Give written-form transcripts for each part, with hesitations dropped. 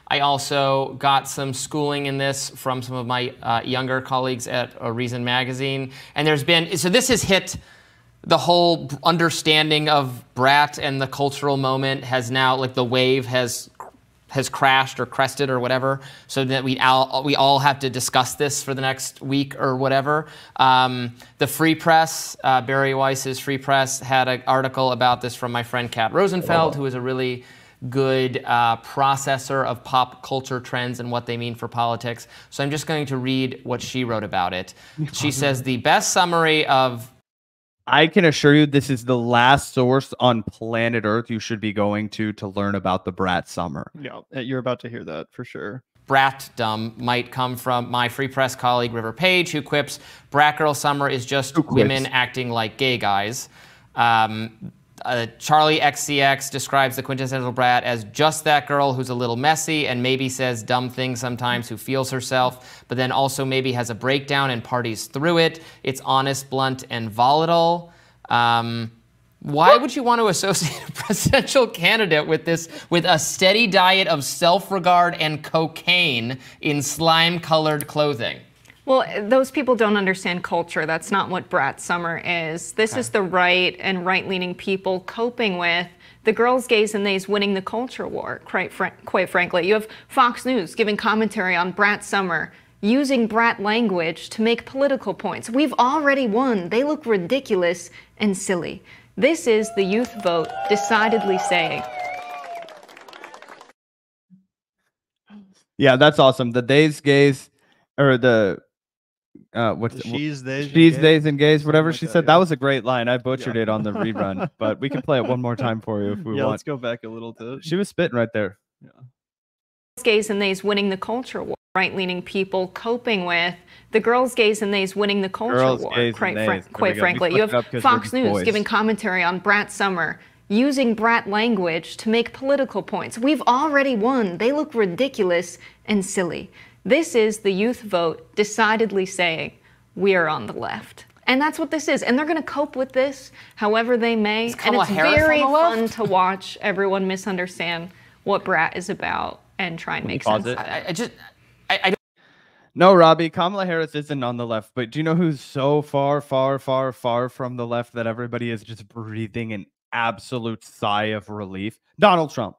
I also got some schooling in this from some of my younger colleagues at Reason Magazine. And there's been, so this has hit the whole understanding of brat and the cultural moment has now, like the wave has crashed or crested or whatever, so that we all have to discuss this for the next week or whatever. The Free Press, Barry Weiss's Free Press, had an article about this from my friend Kat Rosenfeld, who is a really good processor of pop culture trends and what they mean for politics. So I'm just going to read what she wrote about it. She says, the best summary of... I can assure you this is the last source on planet Earth you should be going to learn about the brat summer. Yeah, you're about to hear that for sure. Bratdom might come from my Free Press colleague River Page, who quips, Brat Girl Summer is just women acting like gay guys. Charli XCX describes the quintessential brat as just that girl who's a little messy and maybe says dumb things sometimes, who feels herself, but then also maybe has a breakdown and parties through it. It's honest, blunt, and volatile. Why would you want to associate a presidential candidate with this, with a steady diet of self-regard and cocaine in slime-colored clothing? Well, those people don't understand culture. That's not what Brat Summer is. This is the right and right-leaning people coping with the girls, gays, and theys winning the culture war, quite frankly. You have Fox News giving commentary on Brat Summer, using brat language to make political points. We've already won. They look ridiculous and silly. This is the youth vote decidedly saying. Yeah, that's awesome. The days, gays, or the... she's, days, and gays, whatever she said. That was a great line. I butchered it on the rerun, but we can play it one more time for you if we want. Let's go back a little bit. She was spitting right there. Yeah. Gays and theys winning the culture war. Right-leaning people coping with the girls, gays, and theys winning the culture war. Quite frankly, you have Fox News giving commentary on Brat Summer, using brat language to make political points. We've already won. They look ridiculous and silly. This is the youth vote decidedly saying, we are on the left. And that's what this is. And they're going to cope with this however they may. And it's very fun to watch everyone misunderstand what Brat is about and try and make sense of it. No, Robbie, Kamala Harris isn't on the left, but do you know who's so far from the left that everybody is just breathing an absolute sigh of relief? Donald Trump.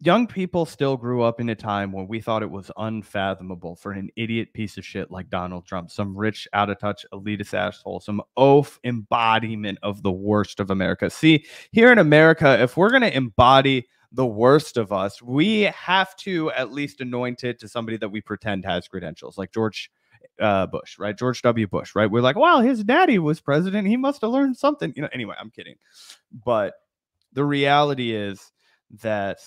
Young people still grew up in a time when we thought it was unfathomable for an idiot piece of shit like Donald Trump, some rich, out-of-touch, elitist asshole, some oaf embodiment of the worst of America. See, here in America, if we're going to embody the worst of us, we have to at least anoint it to somebody that we pretend has credentials, like George Bush, right? George W. Bush, right? We're like, well, his daddy was president. He must have learned something. You know, anyway, I'm kidding. But the reality is that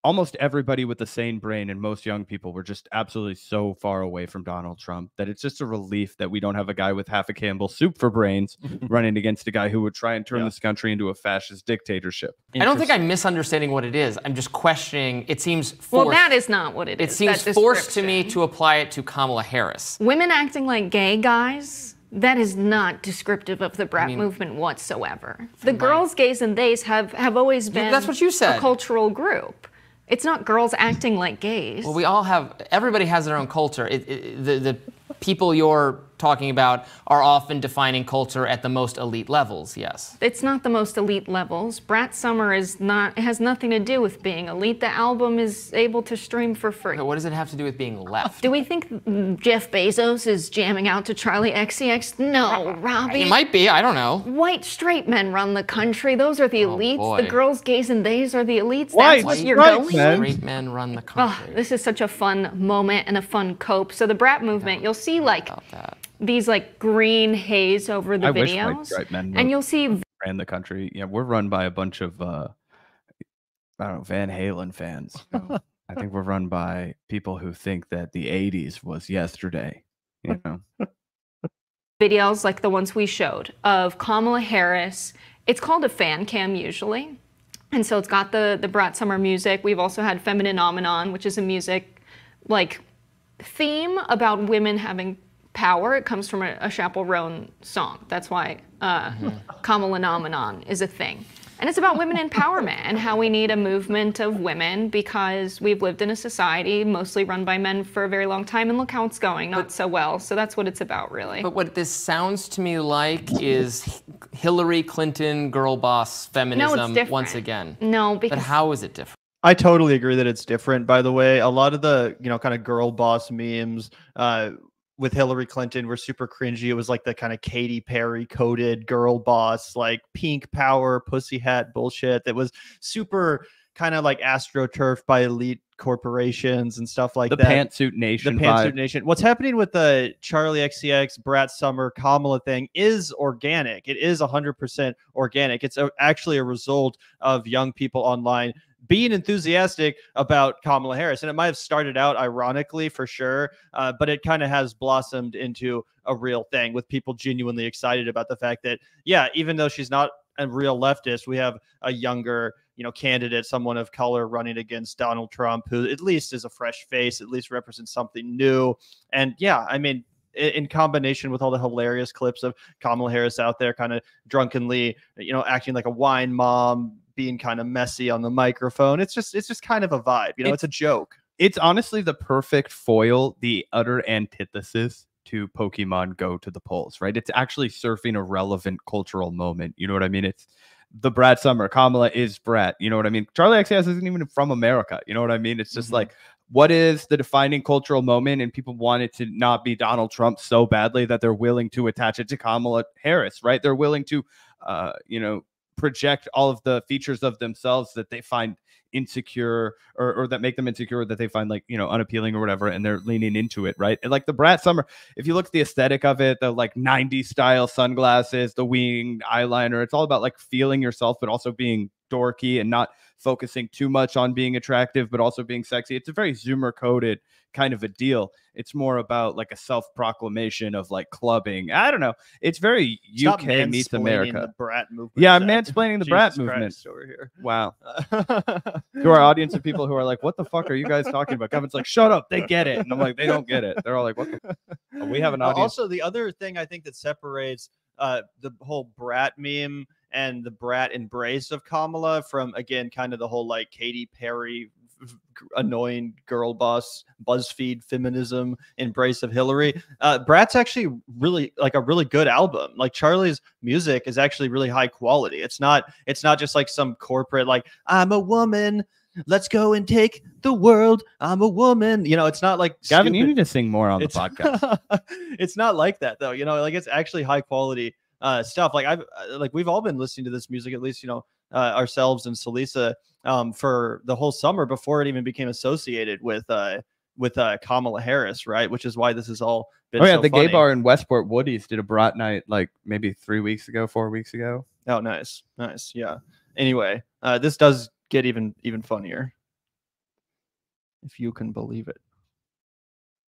almost everybody with a sane brain and most young people were just absolutely so far away from Donald Trump that it's just a relief that we don't have a guy with half a Campbell soup for brains running against a guy who would try and turn this country into a fascist dictatorship. I don't think I'm misunderstanding what it is. I'm just questioning. It seems forced. Well, that is not what it is. It seems forced to me to apply it to Kamala Harris. Women acting like gay guys, that is not descriptive of the Brat movement whatsoever. The girls, gays, and theys have always been that's what you said. A cultural group. It's not girls acting like gays. Well, we all have, everybody has their own culture. The people you're talking about are often defining culture at the most elite levels, yes. It's not the most elite levels. Brat Summer is not, it has nothing to do with being elite. The album is able to stream for free. What does it have to do with being left? Do we think Jeff Bezos is jamming out to Charli XCX? No, Robbie. It might be, I don't know. White straight men run the country. Those are the elites. Boy. The girls, gays, and theys are the elites. That's what you're going with. Straight men run the country. Oh, this is such a fun moment and a fun cope. So the Brat movement, you'll see like these like green haze over the videos, and you'll see ran the country. Yeah, we're run by a bunch of I don't know, Van Halen fans. I think we're run by people who think that the '80s was yesterday. You know, videos like the ones we showed of Kamala Harris. It's called a fan cam usually, and so it's got the Brat Summer music. We've also had Feminine Omenon, which is a music like theme about women having power. It comes from a Chappell Roan song. That's why Kamala Nomenon is a thing. And it's about women empowerment and how we need a movement of women because we've lived in a society mostly run by men for a very long time, and look how it's going, not so well. So that's what it's about, really. But what this sounds to me like is Hillary Clinton girl boss feminism once again. No, because... But how is it different? I totally agree that it's different, by the way. A lot of the, kind of girl boss memes with Hillary Clinton were super cringy. It was like the kind of Katy Perry coded girl boss, like pink power, pussy hat bullshit that was super kind of like astroturfed by elite corporations and stuff like that. The Pantsuit Nation. The Pantsuit Nation. What's happening with the Charli XCX BRAT Summer Kamala thing is organic. It is 100% organic. It's actually a result of young people online being enthusiastic about Kamala Harris. And it might have started out ironically for sure, but it kind of has blossomed into a real thing with people genuinely excited about the fact that, yeah, even though she's not a real leftist, we have a younger, candidate, someone of color running against Donald Trump, who at least is a fresh face, at least represents something new. And yeah, I mean, in combination with all the hilarious clips of Kamala Harris out there kind of drunkenly, acting like a wine mom, being kind of messy on the microphone. It's just kind of a vibe, it's a joke. It's honestly the perfect foil, the utter antithesis to Pokemon Go to the polls, right? It's actually surfing a relevant cultural moment. You know what I mean? It's the Brat Summer. Kamala is Brat. You know what I mean? Charli XCX isn't even from America. You know what I mean? It's just like, what is the defining cultural moment? And people want it to not be Donald Trump so badly that they're willing to attach it to Kamala Harris, right? They're willing to, project all of the features of themselves that they find insecure or that make them insecure, that they find unappealing or whatever, and they're leaning into it, right? And like the Brat Summer, if you look at the aesthetic of it, the like 90s style sunglasses, the winged eyeliner, it's all about like feeling yourself but also being dorky and not focusing too much on being attractive but also being sexy. It's a very Zoomer coded kind of a deal. It's more about like a self-proclamation of like clubbing. I don't know. It's very UK meets America. The Brat movement. Yeah, I'm mansplaining the Brat movement over here. Wow. To our audience of people who are like, what the fuck are you guys talking about? Kevin's like, shut up, they get it. And I'm like, they don't get it. They're all like, what the we have an audience. Also, the other thing I think that separates the whole Brat meme and the Brat embrace of Kamala from, again, kind of the whole like Katy Perry annoying girl boss BuzzFeed feminism embrace of Hillary. Brat's actually really like a really good album. Like Charli's music is actually really high quality. It's not just like some corporate like, I'm a woman, let's go and take the world, I'm a woman. It's not like Gavin, you need to sing more on the podcast. It's not like that though. Like it's actually high quality stuff. Like we've all been listening to this music, at least ourselves and Salisa, for the whole summer before it even became associated with Kamala Harris, right? Which is why this is all been so the funny. Gay bar in Westport, Woody's, did a Brat night like maybe 4 weeks ago. Oh, nice, yeah. Anyway, this does get even funnier, if you can believe it.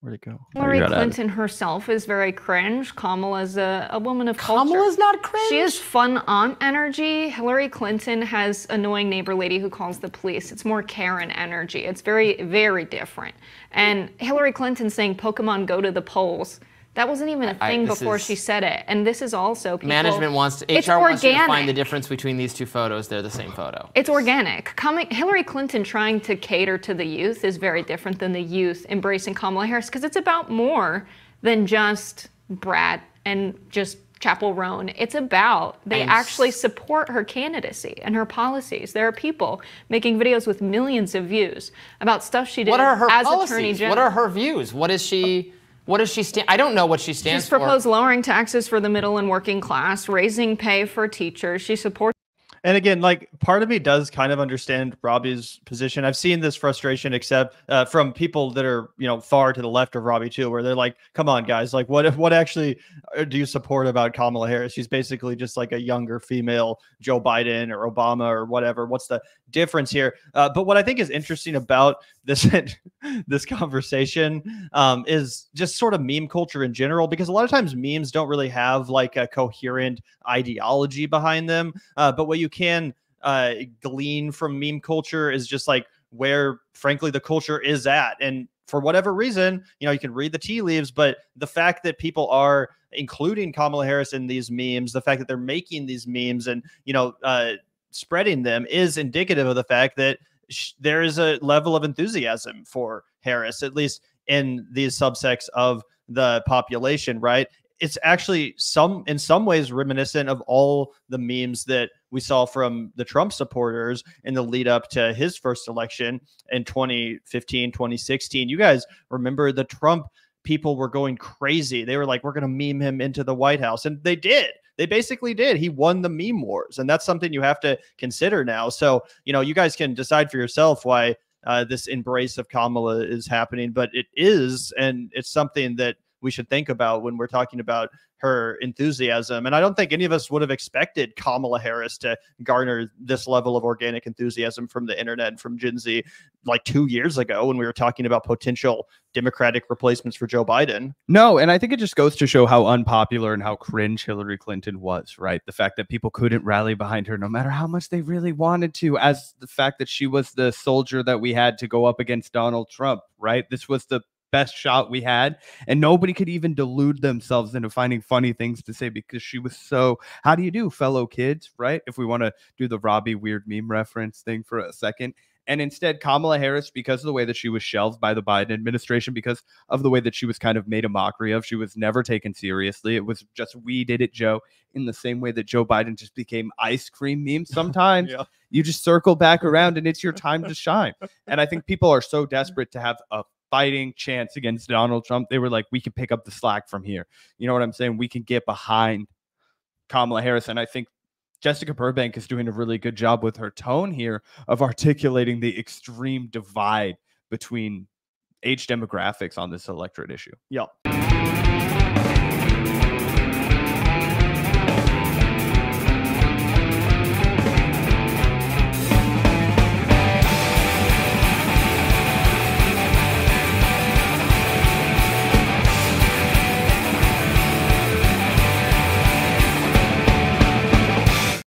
Where'd it go? Hillary Clinton herself is very cringe. Kamala's a woman of culture. Kamala's not cringe. She is fun aunt energy. Hillary Clinton has annoying neighbor lady who calls the police. It's more Karen energy. It's very, very different. And Hillary Clinton saying Pokemon Go to the polls, that wasn't even a thing before she said it. And this is also people... Management wants to... HR wants you to find the difference between these two photos. They're the same photo. It's organic. Hillary Clinton trying to cater to the youth is very different than the youth embracing Kamala Harris, because it's about more than just Brat and just Chapel Roan. It's about they actually support her candidacy and her policies. There are people making videos with millions of views about stuff she did as Attorney General. What are her views? What is she... What does she stand? I don't know what she stands for. She's proposed lowering taxes for the middle and working class, raising pay for teachers. She supports. And again, like part of me does kind of understand Robbie's position. I've seen this frustration, except from people that are, far to the left of Robbie too, where they're like, come on, guys, like what actually do you support about Kamala Harris? She's basically just like a younger female Joe Biden or Obama or whatever. What's the difference here? But what I think is interesting about this conversation is just sort of meme culture in general, because a lot of times memes don't really have like a coherent ideology behind them. But what you can glean from meme culture is just like where, frankly, the culture is at. And for whatever reason, you can read the tea leaves, but the fact that people are including Kamala Harris in these memes, the fact that they're making these memes and, spreading them is indicative of the fact that there is a level of enthusiasm for Harris, at least in these subsects of the population, right? It's actually in some ways reminiscent of all the memes that we saw from the Trump supporters in the lead up to his first election in 2015, 2016. You guys remember the Trump people were going crazy. They were like, we're going to meme him into the White House. And they did. They basically did. He won the meme wars. And that's something you have to consider now. So, you guys can decide for yourself why this embrace of Kamala is happening, but it is, and it's something that we should think about when we're talking about her enthusiasm. And I don't think any of us would have expected Kamala Harris to garner this level of organic enthusiasm from the internet and from Gen Z like 2 years ago when we were talking about potential Democratic replacements for Joe Biden. No, and I think it just goes to show how unpopular and how cringe Hillary Clinton was, right? The fact that people couldn't rally behind her no matter how much they really wanted to, as the fact that she was the soldier that we had to go up against Donald Trump, right? This was the best shot we had, and nobody could even delude themselves into finding funny things to say because she was so, how do you do, fellow kids, right? If we want to do the Robby weird meme reference thing for a second. And instead, Kamala Harris, because of the way that she was shelved by the Biden administration, because of the way that she was kind of made a mockery of, she was never taken seriously. It was just, we did it, Joe, in the same way that Joe Biden just became ice cream memes. Sometimes you just circle back around and it's your time to shine. And I think people are so desperate to have a fighting chance against Donald Trump. They were like, we can pick up the slack from here. You know what I'm saying? We can get behind Kamala Harris. And I think Jessica Burbank is doing a really good job with her tone here of articulating the extreme divide between age demographics on this electorate issue. Yeah.